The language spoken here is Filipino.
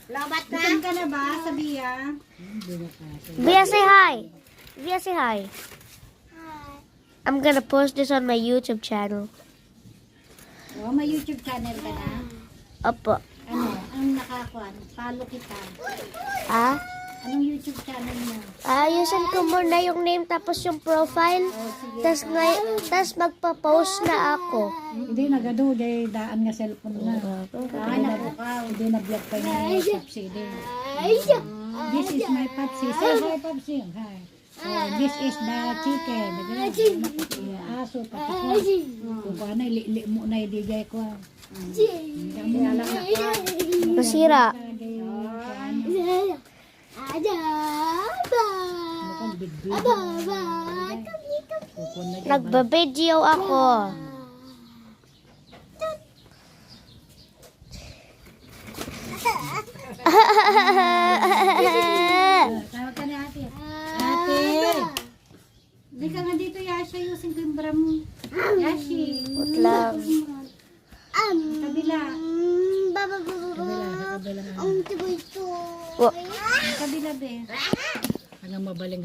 Lobat na. Gutom ka na ba, Sabia? Via, say hi. Via, say hi. I'm gonna post this on my YouTube channel. Oh, may YouTube channel ka na? Opo. Ano? Anong nakakuan? Follow kita. Ah? Anong YouTube channel mo? Ayusin ko muna yung name tapos yung profile. Tas magpa-post na ako. Hindi, nagado. Daan nga cellphone na. Hindi na-block pa yung Papsi. This is my Papsi. Say hi, Papsi. Hi. This is the chicken. Aso, pati ko. Kung ano, li mo na i-DJ ko. Masira. Nagba-video ako. Tawag ka ni ate. Ate! Hindi ka nga dito, Yashi. Ayusin ko yung bra mo. Yashi. Wait lang. Kabila. Wa- Kabila, be. Hanggang mabaling.